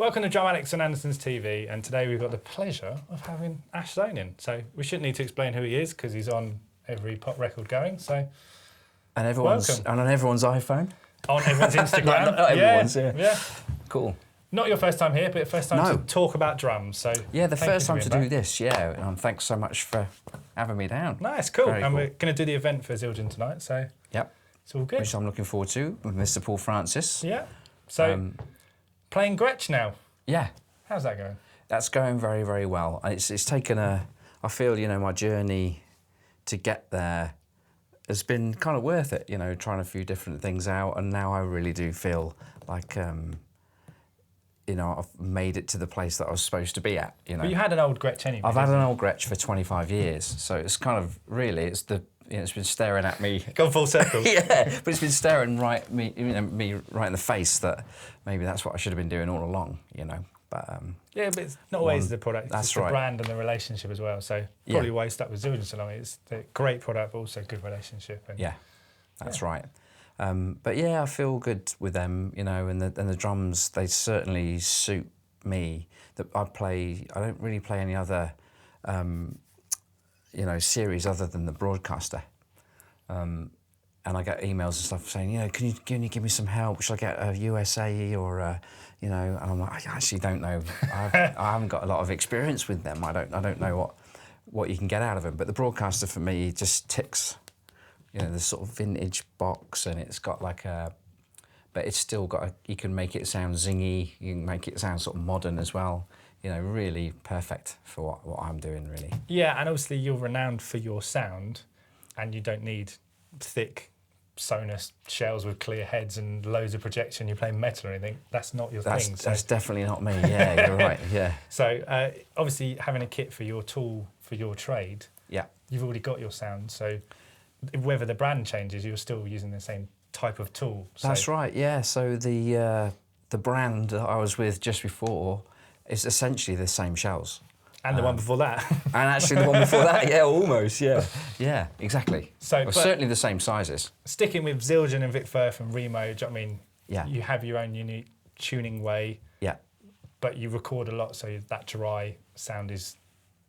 Welcome to Drum Addicts on Andertons TV, and today we've got the pleasure of having Ash Soan in. So we shouldn't need to explain who he is because he's on every pop record going. So and everyone's welcome. and on everyone's iPhone, on everyone's Instagram. not everyone's, yeah. Cool. Not your first time here, but first time to talk about drums. So yeah, the first time to do this. Yeah, and thanks so much for having me down. Nice, cool. Very and cool. we're going to do the event for Zildjian tonight. So yep, it's all good. which I'm looking forward to with Mr. Paul Francis. Yeah. So playing Gretsch now. Yeah. How's that going? That's going very, very well. And it's taken I feel, my journey to get there has been kind of worth it, trying a few different things out. And now I really do feel like, I've made it to the place that I was supposed to be at, But you had an old Gretsch anyway. I've had an old Gretsch for 25 years. So it's kind of really, it's been staring at me. Gone full circle. Yeah, but it's been staring me right in the face that maybe that's what I should have been doing all along, But yeah, but it's not always the product. That's it's right. the brand and the relationship as well. So probably why you stuck with Zildjian so long. It's a great product, but also good relationship. And yeah, that's right. But yeah, I feel good with them, and the drums, they certainly suit me. I don't really play any other, series other than the broadcaster. And I get emails and stuff saying, can you give me some help? Should I get a USA or and I'm like, I actually don't know. I haven't got a lot of experience with them. I don't know what you can get out of them. But the broadcaster for me just ticks, the sort of vintage box, and it's got like but it's still got you can make it sound zingy. You can make it sound sort of modern as well. Really perfect for what I'm doing, really. Yeah, and obviously you're renowned for your sound, and you don't need thick Sonus shells with clear heads and loads of projection. You play metal or anything. That's not your thing. That's definitely not me. Yeah, you're right. Yeah. So obviously having a kit for your tool for your trade. Yeah. You've already got your sound. So whether the brand changes, you're still using the same type of tool. So. That's right. Yeah. So the brand that I was with just before is essentially the same shells. And the one before that. And actually the one before that, yeah, almost, yeah. Yeah, exactly. So certainly the same sizes. Sticking with Zildjian and Vic Firth and Remo, yeah. You have your own unique tuning way. Yeah. But you record a lot, so that dry sound is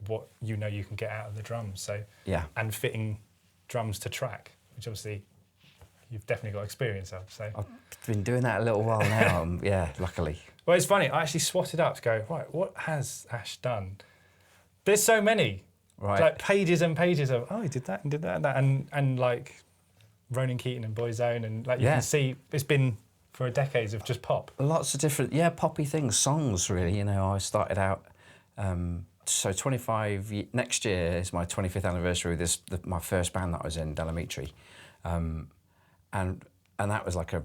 what you can get out of the drums. So yeah. And fitting drums to track, which obviously you've definitely got experience of. So I've been doing that a little while now, yeah, luckily. Well, it's funny, I actually swatted up to go, right, what has Ash done? There's so many, right? Like pages and pages of, he did that and did that and that, and like Ronan Keating and Boyzone, and like you can see, it's been for decades of just pop. Lots of different, poppy things, songs really. I started out, so 25, next year is my 25th anniversary with my first band that I was in, Delamitri, and that was like a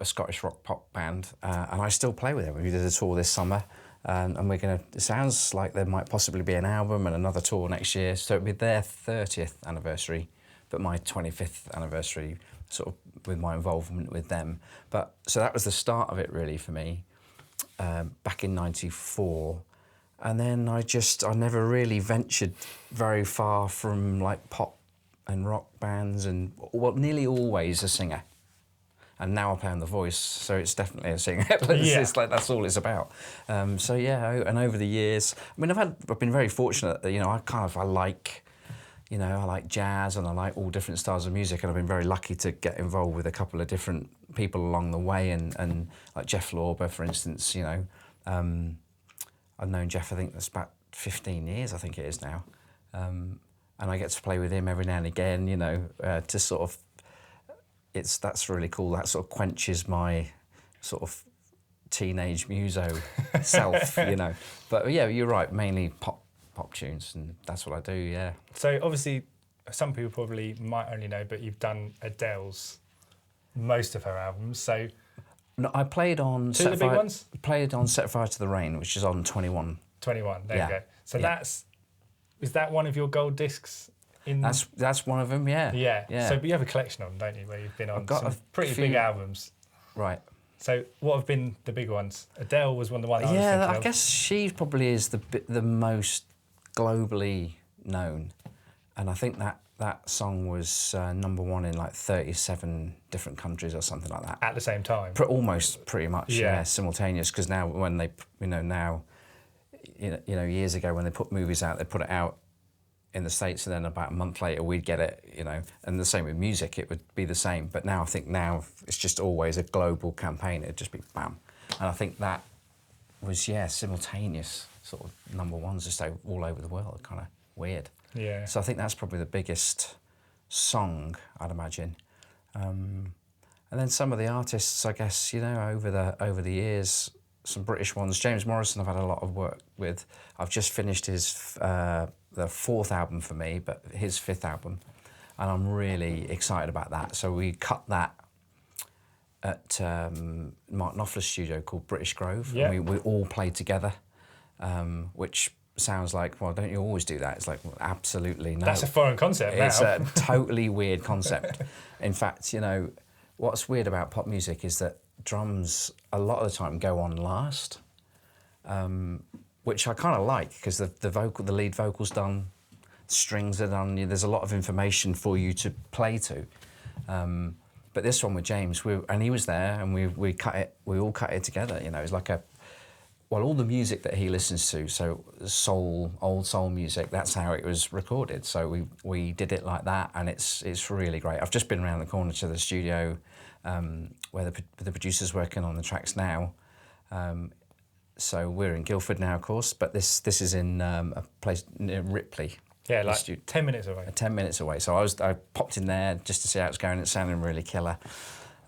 Scottish rock pop band, and I still play with them. We did a tour this summer. And it sounds like there might possibly be an album and another tour next year. So it'll be their 30th anniversary, but my 25th anniversary, sort of with my involvement with them. So that was the start of it really for me, back in '94. And then I never really ventured very far from like pop and rock bands, and nearly always a singer. And now I play on The Voice, so it's definitely a singer. It's like that's all it's about. And over the years, I've been very fortunate that I like jazz and I like all different styles of music, and I've been very lucky to get involved with a couple of different people along the way, and like Jeff Lorber, for instance. I've known Jeff, I think that's about 15 years, I think it is now, and I get to play with him every now and again. To sort of. That's really cool. That sort of quenches my sort of teenage muso self, But yeah, you're right. Mainly pop tunes, and that's what I do. Yeah. So obviously, some people probably might only know, but you've done Adele's most of her albums. So no, I played on two of the big ones. Played on Set Fire to the Rain, which is on 21. 21. There you go. So is that one of your gold discs? That's one of them, yeah. Yeah. So but you have a collection of them, don't you, where you've been on some pretty big albums. Right. So what have been the big ones? Adele was one of the ones I was thinking of. I guess she probably is the most globally known. And I think that that song was #1 in like 37 different countries or something like that. At the same time? Almost pretty much, yeah, simultaneous. Because now when they, years ago when they put movies out, they put it out in the States, and then about a month later we'd get it, and the same with music, it would be the same. But now I think it's just always a global campaign. It'd just be bam. And I think that was, simultaneous sort of #1s just all over the world, kind of weird. Yeah. So I think that's probably the biggest song, I'd imagine. And then some of the artists, I guess, over the years, some British ones. James Morrison I've had a lot of work with. I've just finished his the 4th album for me, but his 5th album, and I'm really excited about that. So we cut that at Mark Knopfler's studio called British Grove, and we all played together, which sounds like, well, don't you always do that? It's like, well, absolutely no. That's a foreign concept now. It's a totally weird concept. In fact, what's weird about pop music is that drums a lot of the time go on last, which I kind of like, because the lead vocal's done, strings are done. There's a lot of information for you to play to. But this one with James, and he was there, and we cut it. We all cut it together. It's like all the music that he listens to, so old soul music. That's how it was recorded. So we did it like that, and it's really great. I've just been around the corner to the studio where the producer's working on the tracks now. So we're in Guildford now, of course, but this is in a place near Ripley. Yeah, like 10 minutes away. 10 minutes away. So I popped in there just to see how it's going. It's sounding really killer.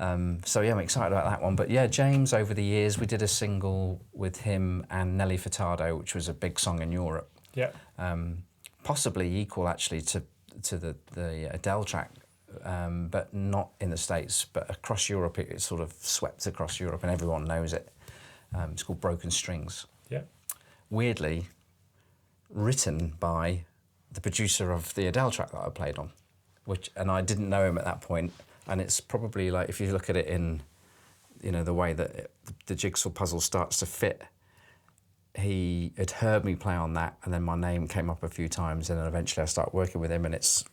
So yeah, I'm excited about that one. But yeah, James, over the years, we did a single with him and Nelly Furtado, which was a big song in Europe. Yeah. Possibly equal actually to the Adele track, but not in the States. But across Europe, it sort of swept across Europe, and everyone knows it. It's called Broken Strings. Yeah. Weirdly, written by the producer of the Adele track that I played on, and I didn't know him at that point. And it's probably like, if you look at it in, the way that the jigsaw puzzle starts to fit, he had heard me play on that, and then my name came up a few times, and then eventually I started working with him, and it's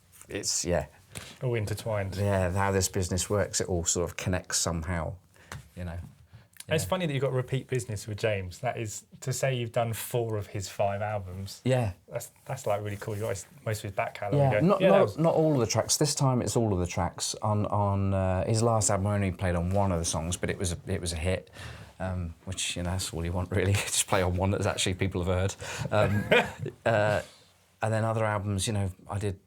all intertwined. Yeah, how this business works, it all sort of connects somehow, Yeah. It's funny that you've got repeat business with James. That is, to say you've done 4 of his 5 albums. Yeah. That's like really cool. You got most of his back catalogue. Yeah, not all of the tracks. This time it's all of the tracks. On his last album, I only played on one of the songs, but it was a hit, which, that's all you want really. Just play on one that actually people have heard. And then other albums, I did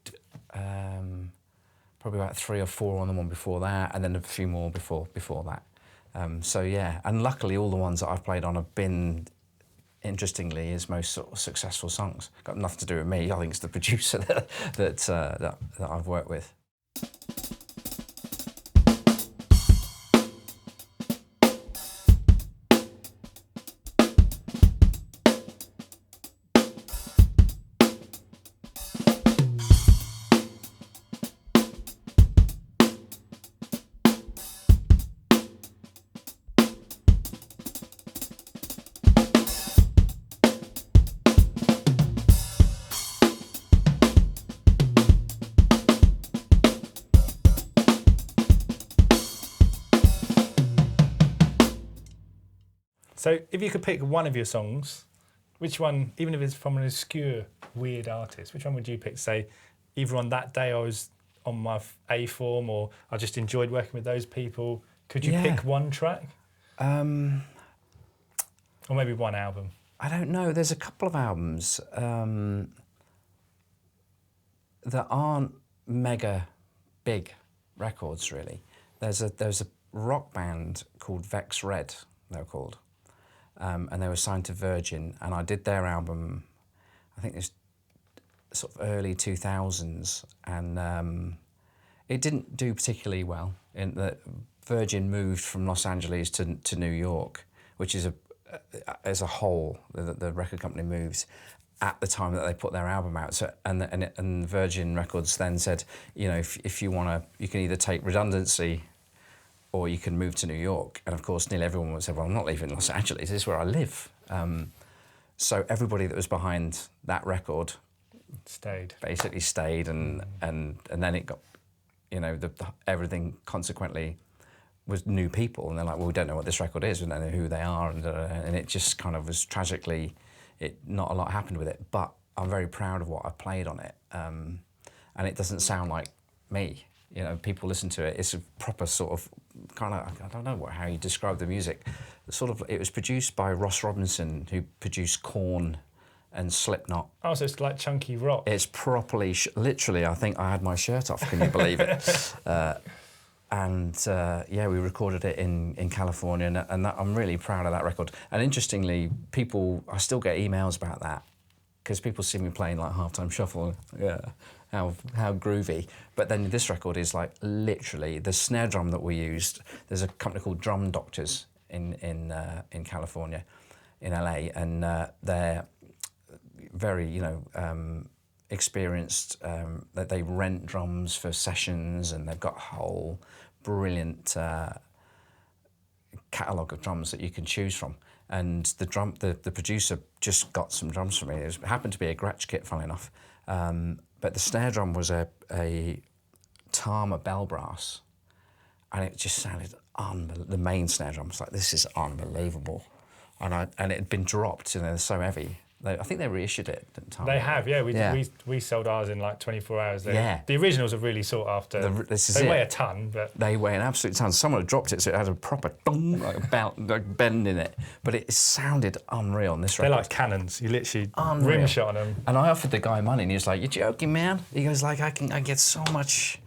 probably about 3 or 4 on the one before that, and then a few more before that. So yeah, and luckily all the ones that I've played on have been, interestingly, his most sort of successful songs. Got nothing to do with me. I think it's the producer that I've worked with. So if you could pick one of your songs, which one, even if it's from an obscure, weird artist, which one would you pick? Say, either on that day I was on my A form, or I just enjoyed working with those people. Could you pick one track? Or maybe one album? I don't know. There's a couple of albums that aren't mega big records, really. There's a rock band called Vex Red, they were called. And they were signed to Virgin, and I did their album, I think it was sort of early 2000s, and it didn't do particularly well. In that Virgin moved from Los Angeles to New York, which is as a whole, the record company moved at the time that they put their album out. So and Virgin Records then said, if you want to, you can either take redundancy or you can move to New York. And of course, nearly everyone would say, well, I'm not leaving Los Angeles, this is where I live. So everybody that was behind that record Stayed. basically stayed, and then it got, you know, everything consequently was new people, and they're like, well, we don't know what this record is, we don't know who they are, and it just kind of was tragically, not a lot happened with it, but I'm very proud of what I played on it, and it doesn't sound like me. You know, people listen to it. It's a proper sort of kind of, I don't know how you describe the music. It was produced by Ross Robinson, who produced Korn and Slipknot. Oh, so it's like chunky rock. It's properly, literally, I think I had my shirt off, can you believe it? Yeah, we recorded it in California, and I'm really proud of that record. And interestingly, I still get emails about that, because people see me playing like Halftime Shuffle, yeah, how groovy. But then this record is like literally the snare drum that we used. There's a company called Drum Doctors in California, in LA, and they're very, you know, experienced. That they rent drums for sessions, and they've got a whole brilliant catalogue of drums that you can choose from. And the producer just got some drums for me. It happened to be a Gretsch kit, funnily enough. But the snare drum was a Tama bell brass, and it just sounded the main snare drum was like, this is unbelievable, and it had been dropped. You know, they're so heavy. I think they reissued it at the time. They have, yeah. We sold ours in like 24 hours. Yeah. The originals are really sought after. They weigh a ton, but they weigh an absolute ton. Someone had dropped it, so it had a proper dong, like bend in it. But it sounded unreal on this record. They're like cannons. You literally rim shot on them. And I offered the guy money, and he was like, "You're joking, man?" He goes like, "I get so much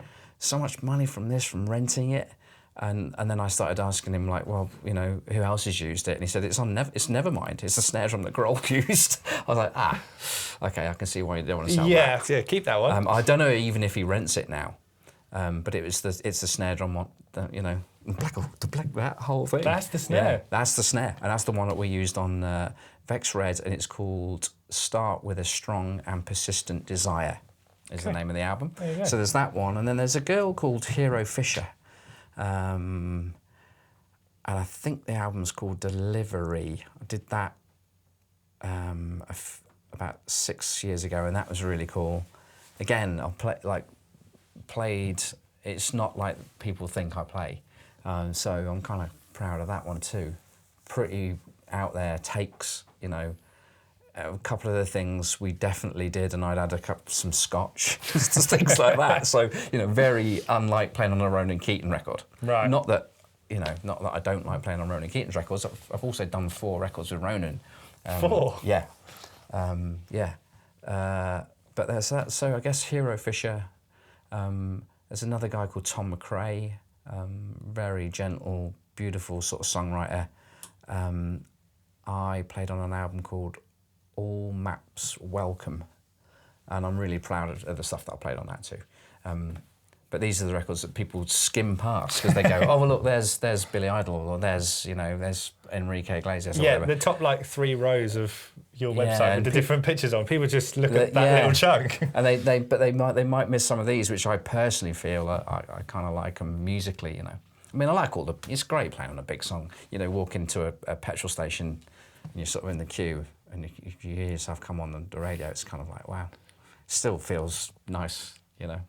money from this, from renting it." And then I started asking him, like, well, you know, who else has used it? And he said, it's Nevermind. It's the snare drum that Grohl used. I was like, okay, I can see why you don't want to sell that. Yeah, keep that one. I don't know even if he rents it now, but it's the snare drum one, you know, that whole thing. That's the snare. Yeah, that's the snare, and that's the one that we used on Vex Red, and it's called "Start with a Strong and Persistent Desire," is the name of the album. There you go. So there's that one, and then there's a girl called Hero Fisher. And I think the album's called Delivery. I did that about 6 years ago, and that was really cool. Again, I played. It's not like people think I play, so I'm kind of proud of that one too. Pretty out there takes, you know. A couple of the things we definitely did, and I'd add some scotch, just things like that. So, you know, very unlike playing on a Ronan Keating record. Right. Not that I don't like playing on Ronan Keating's records. I've also done 4 records with Ronan. 4? Yeah. Yeah. But there's that. So I guess Hero Fisher. There's another guy called Tom McRae. Very gentle, beautiful sort of songwriter. I played on an album called All Maps Welcome, and I'm really proud of the stuff that I played on that too. But these are the records that people skim past because they go, oh well, look, there's Billy Idol, or there's Enrique Iglesias. Or whatever. The top like 3 rows of your website with the different pictures on. People just look at that little chunk, and they might miss some of these, which I personally feel I kind of like them musically. You know, I mean, I like it's great playing on a big song. You know, walk into a petrol station and you're sort of in the queue, and if you hear yourself come on the radio, it's kind of like, wow, it still feels nice, you know.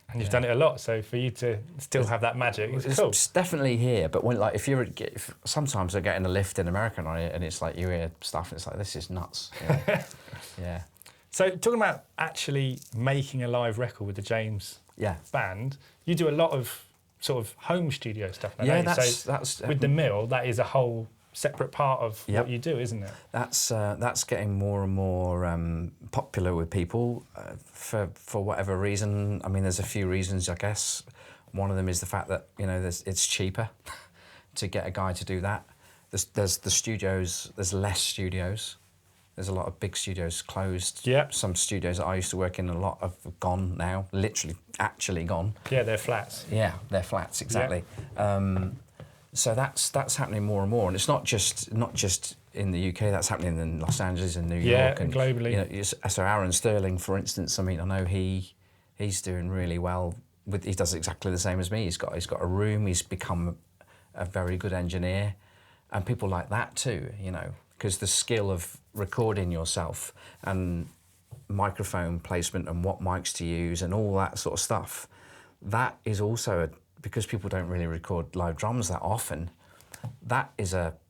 And you've done it a lot, so for you to still have that magic, it's cool. It's definitely here, but when sometimes I get in a lift in America and it's like you hear stuff and it's like, this is nuts. You know? Yeah. So talking about actually making a live record with the James band, you do a lot of sort of home studio stuff now. Yeah, that's with the Mill. That is a whole separate part of what you do, isn't it? That's getting more and more popular with people for whatever reason. I mean, there's a few reasons, I guess. One of them is the fact that, you know, it's cheaper to get a guy to do that. There's the studios. There's less studios. There's a lot of big studios closed. Yeah. Some studios that I used to work in, a lot have gone now. Literally, actually gone. Yeah, they're flats. Yeah, they're flats, exactly. Yeah. So that's happening more and more, and it's not just in the UK. That's happening in Los Angeles and New York, and globally. You know, so Aaron Sterling, for instance, I mean, I know he's doing really well. He does exactly the same as me. He's got a room. He's become a very good engineer, and people like that too. You know, because the skill of recording yourself and microphone placement and what mics to use and all that sort of stuff, that is also, because people don't really record live drums that often, that's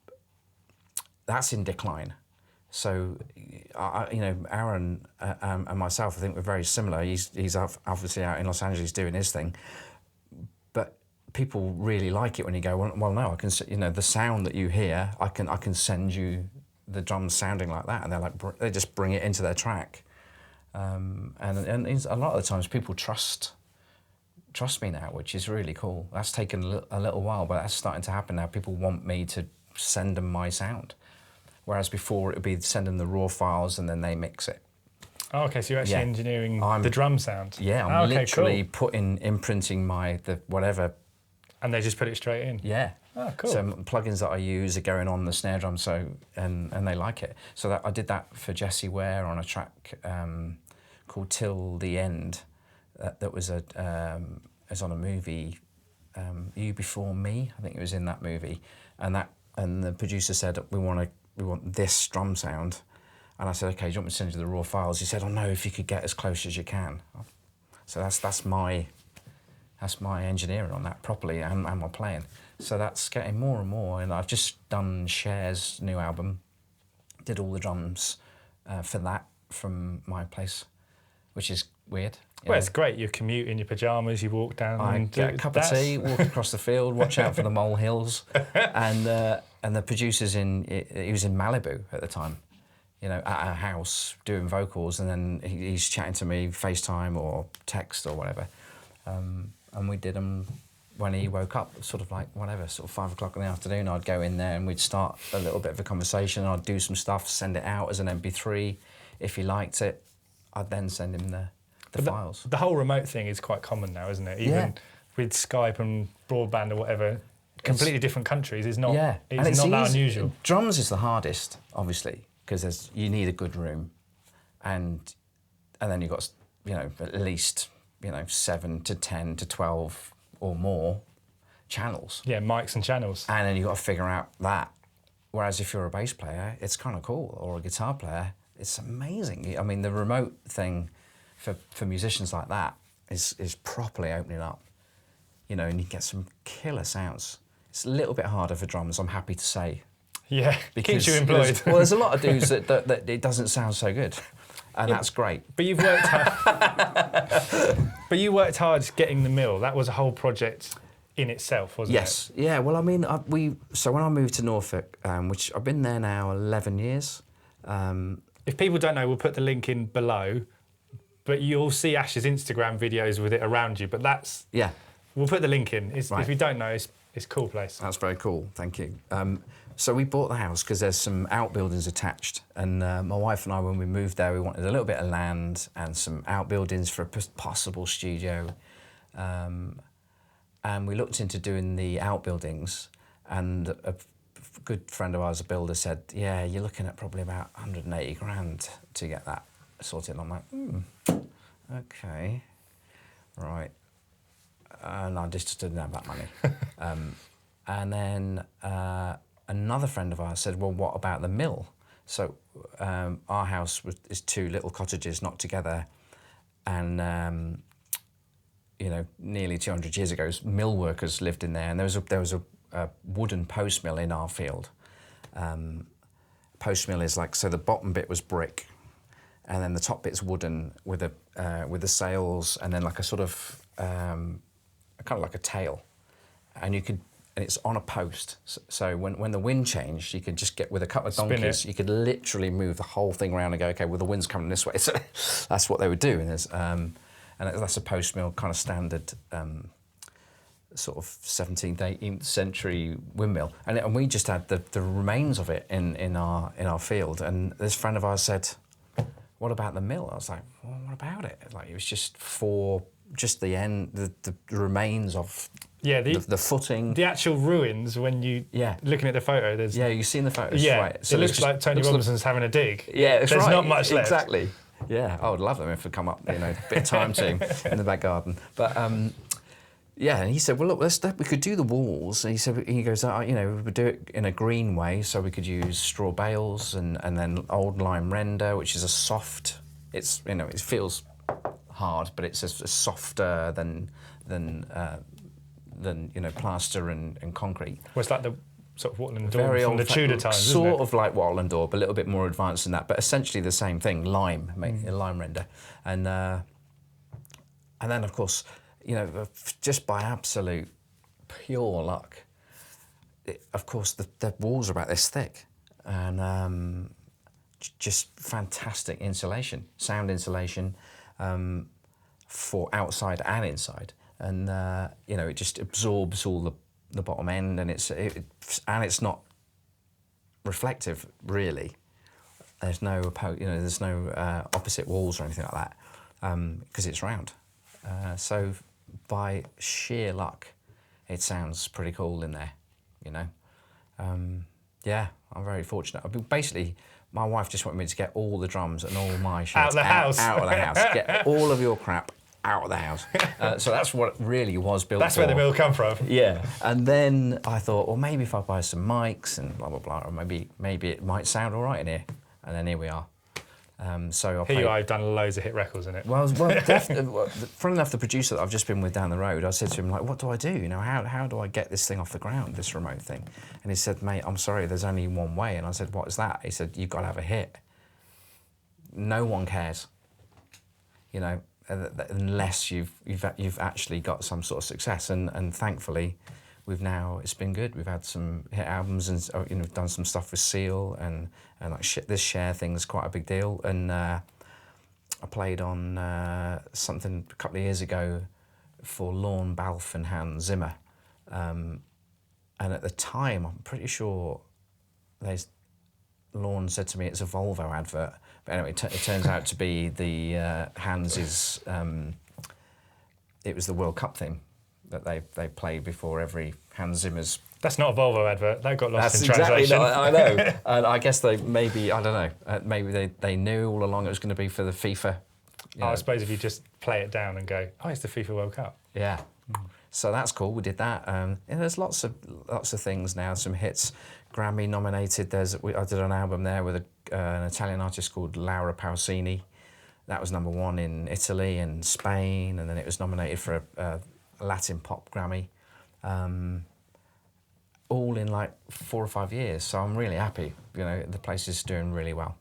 in decline. So, Aaron and myself, I think we're very similar. He's obviously out in Los Angeles doing his thing, but people really like it when you go, well, no, I can, the sound that you hear, I can send you the drums sounding like that, and they're like, they just bring it into their track, and a lot of the times people trust me now, which is really cool. That's taken a little while, but that's starting to happen now. People want me to send them my sound, whereas before it would be send them the raw files and then they mix it. Oh, okay, so you're actually engineering the drum sound. Yeah, I'm literally imprinting the whatever. And they just put it straight in? Yeah. Oh, cool. So plugins that I use are going on the snare drum, and they like it. So I did that for Jesse Ware on a track called Till the End. That was on a movie, You Before Me, I think it was in that movie. And the producer said, we want this drum sound. And I said, okay, do you want me to send you the raw files? He said, oh no, if you could get as close as you can. So that's my engineering on that properly, and my playing. So that's getting more and more, and I've just done Cher's new album, did all the drums for that from my place, which is weird. Well, it's great. You commute in your pyjamas, you walk down and get a cup of tea, walk across the field, watch out for the molehills, and the producer's he was in Malibu at the time, at our house doing vocals, and then he's chatting to me FaceTime or text or whatever. And we did them when he woke up, sort of 5 o'clock in the afternoon. I'd go in there and we'd start a little bit of a conversation. I'd do some stuff, send it out as an MP3. If he liked it, I'd then send him the files. The whole remote thing is quite common now, isn't it? Even with Skype and broadband or whatever, completely different countries. It's not that unusual. Drums is the hardest, obviously, because you need a good room, and then you've got at least 7 to 10 to 12 or more channels. Yeah, mics and channels. And then you've got to figure out that. Whereas if you're a bass player, it's kind of cool, or a guitar player, it's amazing. I mean, the remote thing for musicians like that is properly opening up, and you get some killer sounds. It's a little bit harder for drums, I'm happy to say. Yeah, keeps you employed. There's a lot of dudes that it doesn't sound so good. And that's great. But you've worked hard. But you worked hard getting the mill. That was a whole project in itself, wasn't it? Yes. Yeah. Well, I mean, so when I moved to Norfolk, which I've been there now 11 years. If people don't know, we'll put the link in below. But you'll see Ash's Instagram videos with it around you. But we'll put the link in. If you don't know, it's a cool place. That's very cool. Thank you. So we bought the house because there's some outbuildings attached, and my wife and I, when we moved there, we wanted a little bit of land and some outbuildings for a possible studio, and we looked into doing the outbuildings, and a good friend of ours, a builder, said, yeah, you're looking at probably about 180 grand to get that sorted. I'm like, okay, right, and I just didn't have that money. And then another friend of ours said, well, what about the mill? So our house is 2 little cottages knocked together, and nearly 200 years ago, mill workers lived in there, and there was a wooden post mill in our field. Post mill is so the bottom bit was brick, and then the top bit's wooden with the sails, and then like a sort of kind of like a tail, and it's on a post. So when the wind changed, you could just get, with a couple of donkeys, you could literally move the whole thing around and go, okay, well, the wind's coming this way. So that's what they would do. And that's a post mill kind of standard sort of 17th, 18th century windmill. And we just had the remains of it in our field. And this friend of ours said, what about the mill? I was like, well, what about it? It was just the end, the remains of the footing. The actual ruins, when you looking at the photo, there's... Yeah, you've seen the photos, right. So it looks like Tony Robinson's having a dig. Yeah, there's not much left. Exactly. Yeah, I would love them if they come up, a bit of time team in the back garden. But and he said, well, look, we could do the walls. And he goes, we would do it in a green way, so we could use straw bales and then old lime render, which is a soft it's it feels hard, but it's softer than plaster and concrete. Well, it's like the sort of Watling Door Very from old the Tudor times, sort isn't it? of like Watling Door, but a little bit more advanced than that. But essentially the same thing, lime render, and then of course, just by absolute pure luck, of course the walls are about this thick, and just fantastic insulation, sound insulation, for outside and inside, and it just absorbs all the bottom end, and it's not reflective really. There's no opposite walls or anything like that, because it's round. So by sheer luck, it sounds pretty cool in there, Yeah, I'm very fortunate. Basically, my wife just wanted me to get all the drums and all my shit Out of the house. Out of the house. Get all of your crap out of the house. So that's what it really was built That's for. where the mill come from. Yeah, and then I thought, well, maybe if I buy some mics and blah blah blah, or maybe it might sound all right in here. And then here we are. So Here you are, you've done loads of hit records in it. Well, funny enough, the producer that I've just been with down the road, I said to him, like, what do I do? How do I get this thing off the ground, this remote thing? And he said, mate, I'm sorry, there's only one way. And I said, what is that? He said, you've got to have a hit. No one cares, unless you've actually got some sort of success. And thankfully, it's been good. We've had some hit albums, and we've done some stuff with Seal, and like this Share thing's quite a big deal. And I played on something a couple of years ago for Lorne Balfe and Hans Zimmer, and at the time, I'm pretty sure Lorne said to me it's a Volvo advert. But anyway, it turns out to be the Hans's. It was the World Cup thing that they played before every Hans Zimmer's. That's not a Volvo advert. That got lost in Exactly translation. I know. And I guess I don't know. Maybe they knew all along it was going to be for the FIFA. I suppose if you just play it down and go, oh, it's the FIFA World Cup. Yeah. So that's cool. We did that. And there's lots of things now. Some hits, Grammy nominated. I did an album there with an Italian artist called Laura Pausini. That was #1 in Italy and Spain, and then it was nominated for a Latin pop Grammy. All in like 4 or 5 years. So I'm really happy. The place is doing really well.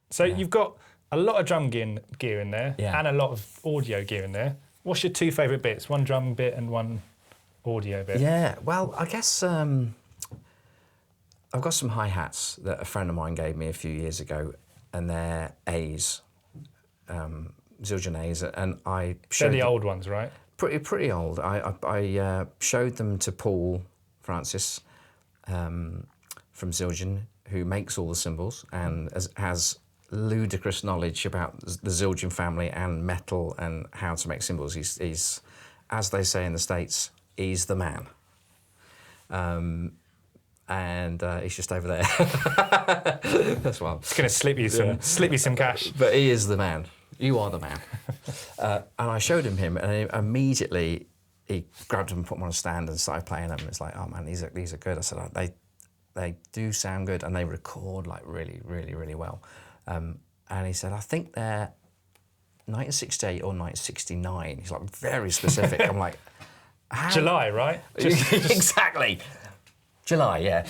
So you've got a lot of drum gear in there Yeah. and a lot of audio gear in there. What's your two favourite bits? One drum bit and one audio bit? Yeah, well, I guess I've got some hi-hats that a friend of mine gave me a few years ago, and they're A's, Zildjian A's, and I showed They're the them, old ones, right? pretty old. I showed them to Paul Francis from Zildjian, who makes all the cymbals and has ludicrous knowledge about the Zildjian family and metal and how to make cymbals. He's, as they say in the States, he's the man. And he's just over there. That's why. It's going to slip you some cash. But he is the man. You are the man. And I showed him, and immediately he grabbed them and put them on a stand and started playing them. It's like, oh man, these are good. I said, they do sound good, and they record like really, really, really well. And he said, I think they're 1968 or 1969. He's like very specific. I'm like, how? July, right? Exactly. July, yeah.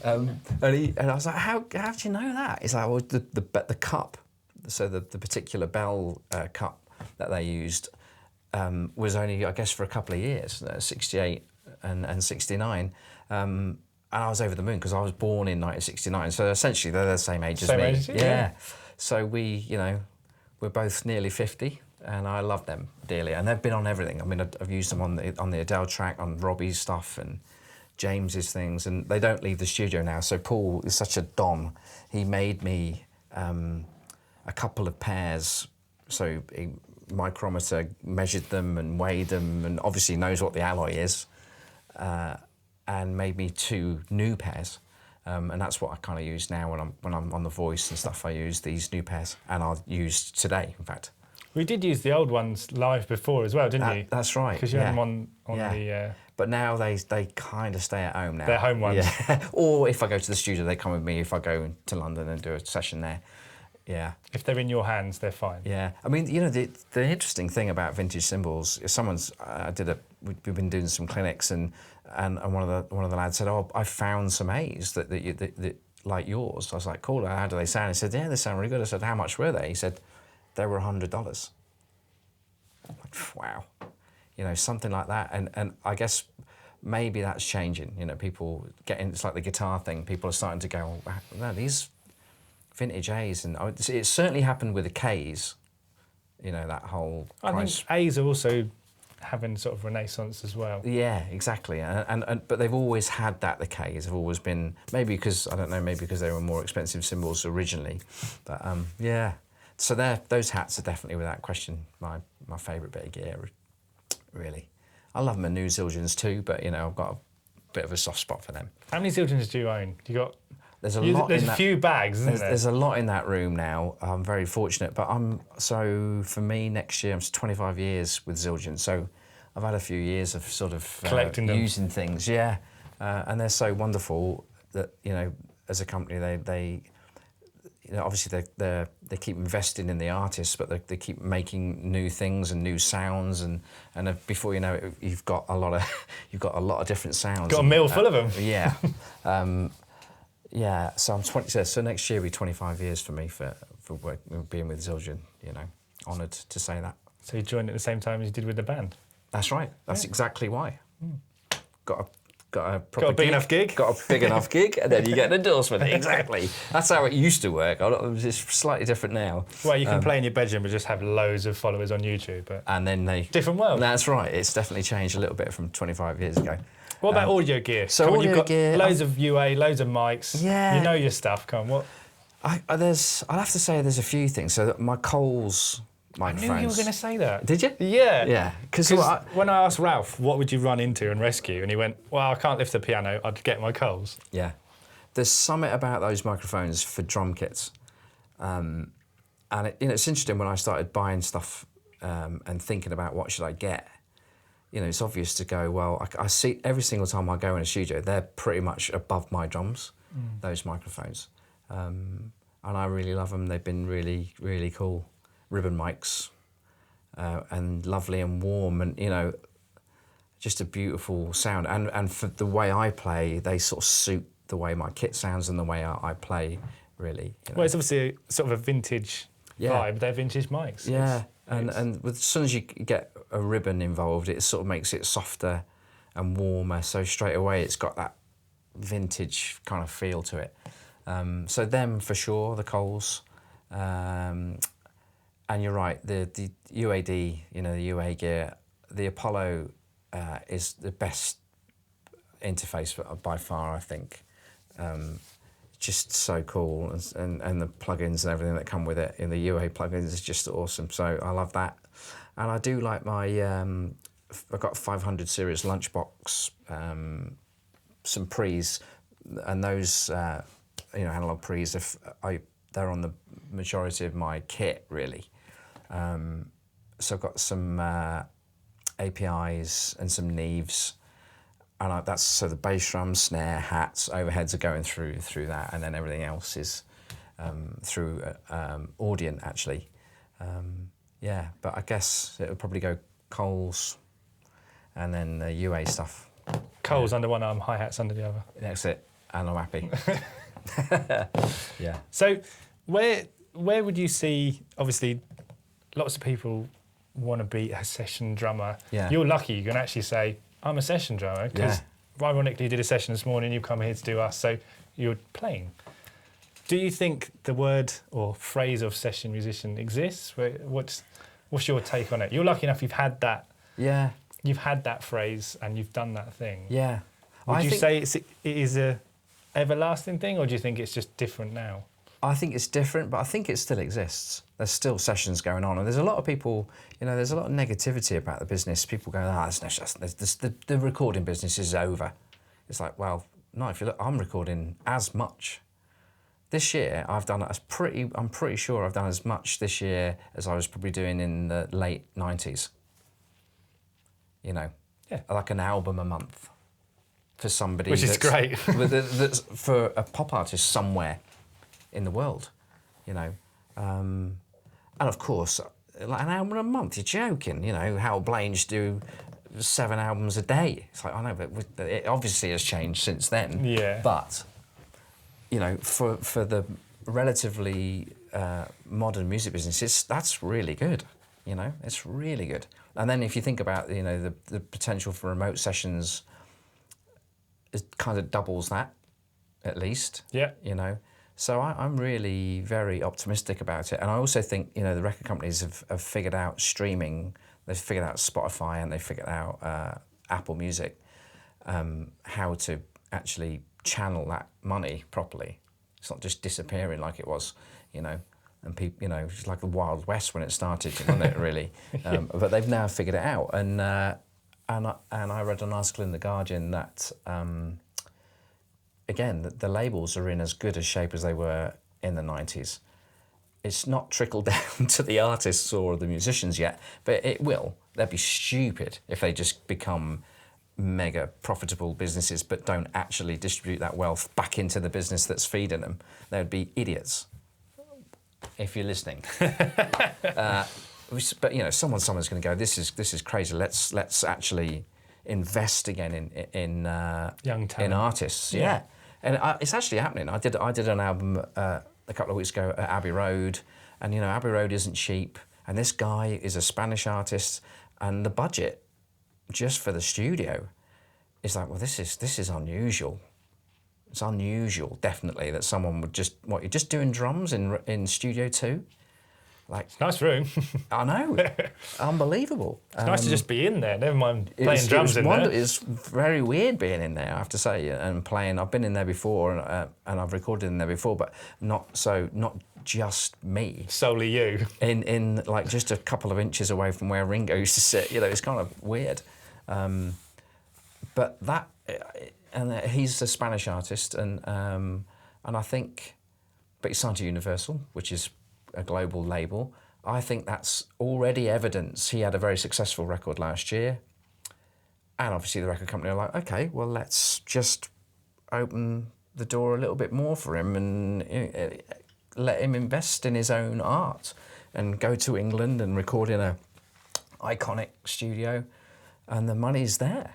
And I was like, how did you know that? He's like, well, the cup, so the particular bell cup that they used was only, I guess, for a couple of years, 68 and 69. And I was over the moon because I was born in 1969. So essentially, they're the same age as me. Age, yeah. So we're both nearly 50, and I love them dearly. And they've been on everything. I mean, I've used them on the Adele track, on Robbie's stuff, and James's things, and they don't leave the studio now. So Paul is such a don. He made me a couple of pairs. So he micrometer measured them and weighed them, and obviously knows what the alloy is, and made me 2 new pairs. And that's what I kind of use now when I'm on The Voice and stuff. I use these new pairs, and I'll use today, in fact. We did use the old ones live before as well, didn't you? That's right. Because you had them on the... But now they kind of stay at home now. They're home ones. Yeah. Or if I go to the studio, they come with me if I go to London and do a session there. Yeah. If they're in your hands, they're fine. Yeah. I mean, the interesting thing about vintage cymbals is we've been doing some clinics, and one of the lads said, "Oh, I found some A's that like yours." I was like, "Cool. How do they sound?" He said, "Yeah, they sound really good." I said, "How much were they?" He said, "They were $100." Like, wow. Something like that. And I guess maybe that's changing. People getting, it's like the guitar thing. People are starting to go, oh, no, these vintage A's, and it certainly happened with the K's. That whole price. I think A's are also having sort of renaissance as well. Yeah, exactly. But they've always had that. The K's have always been, maybe because they were more expensive cymbals originally. But yeah. So those hats are definitely, without question, my favourite bit of gear. Really, I love my new Zildjians too, but I've got a bit of a soft spot for them. How many Zildjians do you own? There's a few bags, isn't there? There's a lot in that room now. I'm very fortunate, but for me next year, I'm 25 years with Zildjian, so I've had a few years of sort of collecting them, using things, yeah, and they're so wonderful that as a company they obviously they keep investing in the artists, but they keep making new things and new sounds, and before you know it, you've got a lot of different sounds. Got a mill full of them. Yeah, yeah. So I'm 20. So next year will be 25 years for me for being with Zildjian. Honoured to say that. So you joined at the same time as you did with the band. That's right. That's exactly why. Got a big enough gig. Got a big enough gig, and then you get an endorsement. Exactly. That's how it used to work. It's slightly different now. Well, you can play in your bedroom but just have loads of followers on YouTube. And then different world. That's right. It's definitely changed a little bit from 25 years ago. What about audio gear? So audio you've got gear, loads of UA, loads of mics. Yeah. You know your stuff. Come on, what? I'll have to say there's a few things. So my Coles microphones. I knew you were going to say that. Did you? Yeah. Yeah. Because when I asked Ralph, what would you run into and rescue? And he went, well, I can't lift the piano. I'd get my Coles. Yeah. There's something about those microphones for drum kits. And it's interesting when I started buying stuff and thinking about what should I get. It's obvious to go, well, I see every single time I go in a studio, they're pretty much above my drums, those microphones. And I really love them. They've been really, really cool. Ribbon mics, and lovely and warm, and just a beautiful sound. And for the way I play, they sort of suit the way my kit sounds and the way I play really. You know? Well, it's obviously sort of a vintage Yeah. vibe. They're vintage mics. Yeah, and with, as soon as you get a ribbon involved, it sort of makes it softer and warmer. So straight away, it's got that vintage kind of feel to it. So them for sure, the Coles. And you're right, the UAD, you know, the UA gear, the Apollo is the best interface by far, I think. Just so cool, and the plugins and everything that come with it. And the UA plugins is just awesome. So I love that, and I do like my. I've got 500 series lunchbox, some pre's, and those you know, analog pre's. They're on the majority of my kit really. So I've got some APIs and some Neves. And that's so the bass drum, snare, hats, overheads are going through that, and then everything else is through Audient actually. Yeah, but I guess it would probably go Coles, and then the UA stuff. Coles under one arm, hi-hats under the other. That's it, and I'm happy. Yeah. So where would you see, obviously, lots of people want to be a session drummer. Yeah. You're lucky you can actually say, I'm a session drummer, because ironically you did a session this morning, you've come here to do us, so you're playing. Do you think the word or phrase of session musician exists? What's your take on it? You're lucky enough you've had that. Yeah. You've had that phrase and you've done that thing. Yeah. Would you say it is a everlasting thing, or do you think it's just different now? I think it's different, but I think it still exists. There's still sessions going on, and there's a lot of people, you know, there's a lot of negativity about the business. People go, the recording business is over. It's like, well, no, if you look, I'm recording as much. This year, I'm pretty sure I've done as much this year as I was probably doing in the late 90s. You know, like an album a month for somebody. Which is great. That's for a pop artist somewhere in the world, you know. And of course, like an album a month, you're joking, you know. Harold Blange do 7 albums a day. It's like, I know, but it obviously has changed since then. Yeah. But, you know, for the relatively modern music business, that's really good, you know. It's really good. And then if you think about, you know, the potential for remote sessions, it kind of doubles that, at least. Yeah. You know. So I'm really very optimistic about it. And I also think, you know, the record companies have figured out streaming, they've figured out Spotify, and they've figured out Apple Music, how to actually channel that money properly. It's not just disappearing like it was, you know. And people, you know, it's like the Wild West when it started, wasn't it, really? But they've now figured it out. And I read an article in The Guardian that, again, the labels are in as good a shape as they were in the 90s. It's not trickled down to the artists or the musicians yet, but it will. They'd be stupid if they just become mega profitable businesses but don't actually distribute that wealth back into the business that's feeding them. They would be idiots. If you're listening, but you know, someone's going to go, this is crazy. Let's actually invest again in young talent, in artists. Yeah, and it's actually happening. I did an album a couple of weeks ago at Abbey Road, and you know, Abbey Road isn't cheap. And this guy is a Spanish artist, and the budget just for the studio is like, well, this is unusual. It's unusual, definitely, that someone would just, you're just doing drums in Studio 2? Like, it's a nice room. I know. Unbelievable. It's nice to just be in there, never mind playing drums in there. It's very weird being in there, I have to say, and playing. I've been in there before, and I've recorded in there before, but not just me. Solely you. In like just a couple of inches away from where Ringo used to sit. You know, it's kind of weird. But that... And he's a Spanish artist, and I think, but he's signed to Universal, which is a global label. I think that's already evidence. He had a very successful record last year, and obviously the record company are like, okay, well, let's just open the door a little bit more for him and let him invest in his own art and go to England and record in a iconic studio, and the money's there.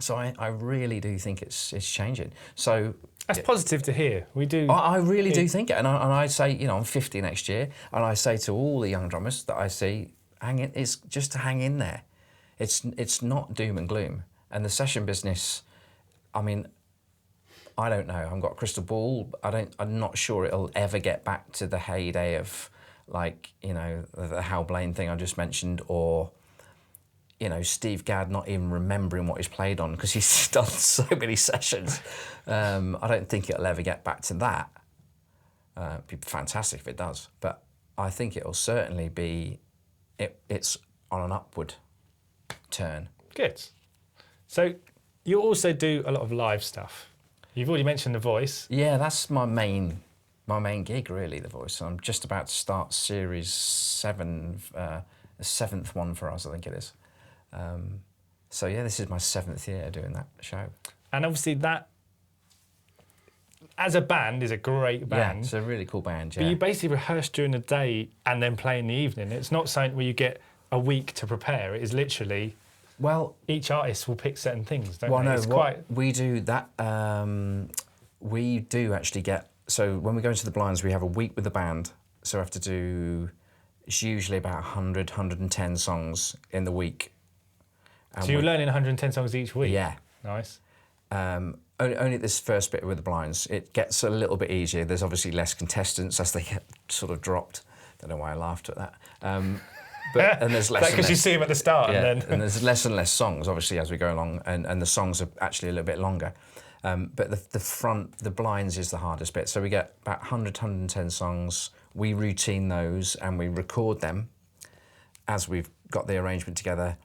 So I really do think it's changing. So That's positive to hear. We do. I really do think it, and I say, you know, I'm 50 next year, and I say to all the young drummers that I see, hang in. It's just to hang in there. It's not doom and gloom. And the session business, I mean, I don't know. I haven't got a crystal ball. I'm not sure it'll ever get back to the heyday of, like, you know, the Hal Blaine thing I just mentioned, or, you know, Steve Gadd not even remembering what he's played on because he's done so many sessions. I don't think it'll ever get back to that. It'd be fantastic if it does, but I think it'll certainly be. It's on an upward turn. Good. So you also do a lot of live stuff. You've already mentioned The Voice. Yeah, that's my main gig, really, The Voice. I'm just about to start Series 7, the 7th one for us, I think it is. So yeah, this is my 7th year doing that show. And obviously that, as a band, is a great band. Yeah, it's a really cool band, yeah. But you basically rehearse during the day and then play in the evening. It's not something where you get a week to prepare. It is literally, well, each artist will pick certain things, don't they? No, it's quite... we do that, we do actually get, so when we go into the blinds, we have a week with the band. So we have to do, it's usually about 100, 110 songs in the week. And so you're learning 110 songs each week? Yeah. Nice. Only this first bit with the blinds, it gets a little bit easier. There's obviously less contestants as they get sort of dropped. Don't know why I laughed at that. And there's less. Because you see them at the start, yeah, and then and there's less and less songs, obviously, as we go along, and the songs are actually a little bit longer. But the blinds is the hardest bit. So we get about 100, 110 songs. We routine those and we record them as we've got the arrangement together.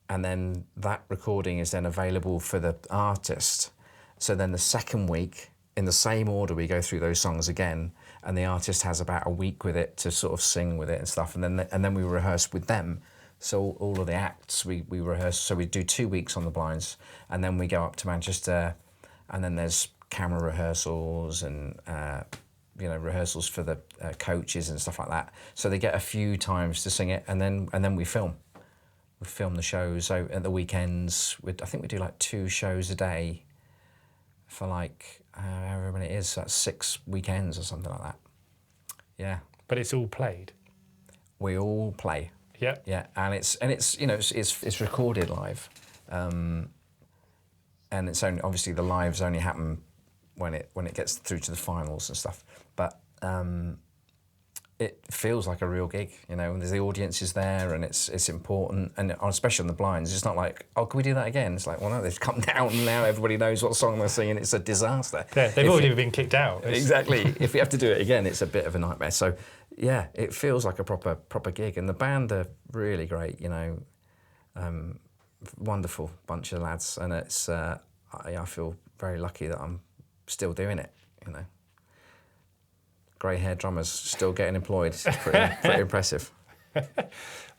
And then that recording is then available for the artist. So then the second week, in the same order, we go through those songs again, and the artist has about a week with it to sort of sing with it and stuff, and then we rehearse with them. So all of the acts we rehearse. So we do 2 weeks on the blinds, and then we go up to Manchester, and then there's camera rehearsals and rehearsals for the coaches and stuff like that. So they get a few times to sing it, and then we film. We film the shows. So at the weekends, I think we do like 2 shows a day for like however many it is. So that's 6 weekends or something like that. Yeah. But it's all played. We all play. Yeah. Yeah, and it's recorded live, and it's only obviously the lives only happen when it gets through to the finals and stuff. But it feels like a real gig, you know. And the audience is there, and it's important, and especially on the blinds, it's not like, oh, can we do that again? It's like, well, no, they've come down and now everybody knows what song they're singing. It's a disaster. Yeah, they've already been kicked out. Exactly. If we have to do it again, it's a bit of a nightmare. So yeah, it feels like a proper gig, and the band are really great, you know. Wonderful bunch of lads, and it's I feel very lucky that I'm still doing it, you know. Grey-haired drummers still getting employed. It's pretty impressive.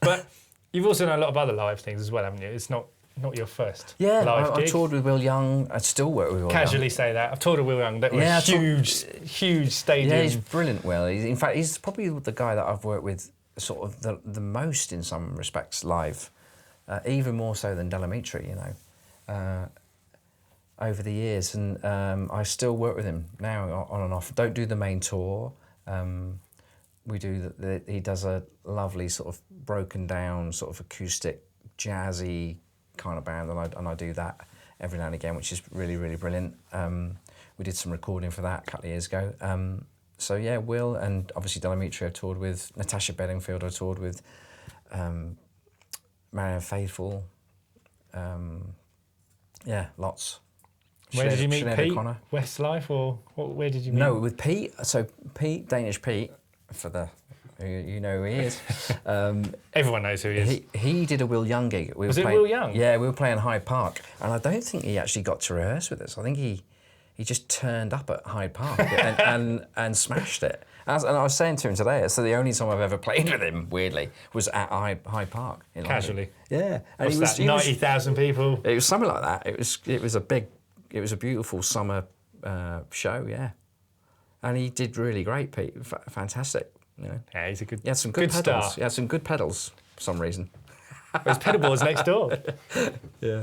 But you've also done a lot of other live things as well, haven't you? It's not your first live gig. I toured with Will Young. I still work with Will Young. Casually say that. I've toured with Will Young. That was huge stadium. Yeah, he's brilliant, Will. In fact, he's probably the guy that I've worked with sort of the most in some respects live, even more so than Delamitri, you know. Over the years, and I still work with him now on and off. Don't do the main tour. We do he does a lovely sort of broken down, sort of acoustic, jazzy kind of band, and I do that every now and again, which is really, really brilliant. We did some recording for that a couple of years ago. So yeah, Will, and obviously Delamitri I toured with, Natasha Bedingfield I toured with, Marianne Faithfull. Yeah, lots. Where did you meet Pete? O'Connor. Westlife, or where did you meet? No, with Pete. So Pete, Danish Pete, you know who he is. Everyone knows who he is. He did a Will Young gig. Was it Will Young? Yeah, we were playing Hyde Park, and I don't think he actually got to rehearse with us. I think he just turned up at Hyde Park and smashed it. And I was saying to him today, so the only time I've ever played with him, weirdly, was at Hyde Park in London. Casually. Yeah, and he was 90,000 people. It was something like that. It was a beautiful summer show, yeah. And he did really great, Pete. Fantastic, you know. Yeah, he's a good. He had some good pedals. Star. He had some good pedals for some reason. There's pedal boards next door. Yeah.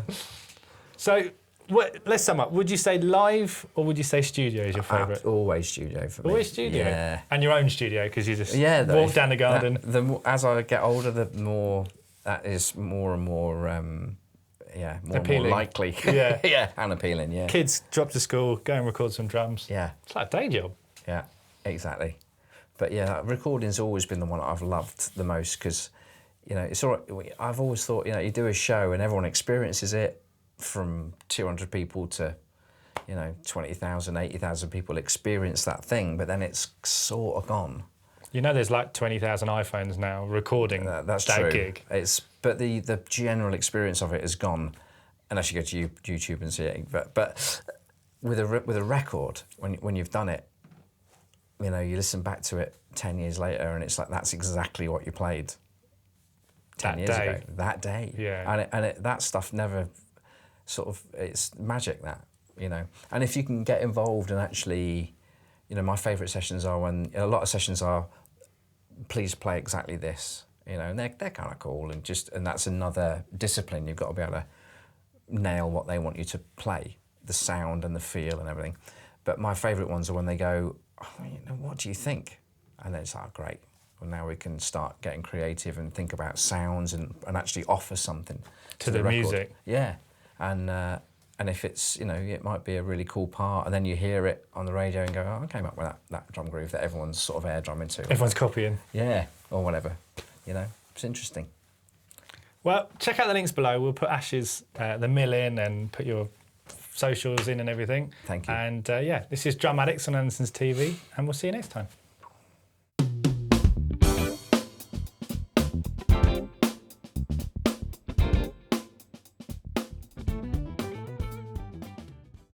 So, Let's sum up. Would you say live or would you say studio is your favourite? Always studio for me. Always studio? Yeah. And your own studio, because you just Yeah, walk down the garden. As I get older, the more that is more and more, more and more likely. Yeah. Yeah, and appealing, yeah. Kids drop to school, go and record some drums. Yeah. It's like a day job. Yeah, exactly. But yeah, recording's always been the one I've loved the most because, it's all right. I've always thought, you do a show and everyone experiences it, from 200 people to, 20,000, 80,000 people experience that thing, but then it's sort of gone. There's like 20,000 iPhones now recording that's that true. gig. But the general experience of it is gone, unless you go to YouTube and see it. But with a record, when you've done it, you listen back to it 10 years later, and it's like that's exactly what you played 10 years ago. That day. Yeah. And that stuff never sort of, it's magic, that, And if you can get involved and actually, my favourite sessions are when, a lot of sessions are, please play exactly this, and they're kind of cool, and that's another discipline. You've got to be able to nail what they want you to play, the sound and the feel and everything. But my favourite ones are when they go, what do you think? And then it's like, great. Well, now we can start getting creative and think about sounds and actually offer something to the record. Music. Yeah. And if it's, it might be a really cool part, and then you hear it on the radio and go, oh, I came up with that drum groove that everyone's sort of air drumming to. Everyone's copying. Yeah, or whatever. It's interesting. Well, check out the links below. We'll put Ash's, the mill in, and put your socials in and everything. Thank you. And this is Drum Addicts on Andertons TV, and we'll see you next time.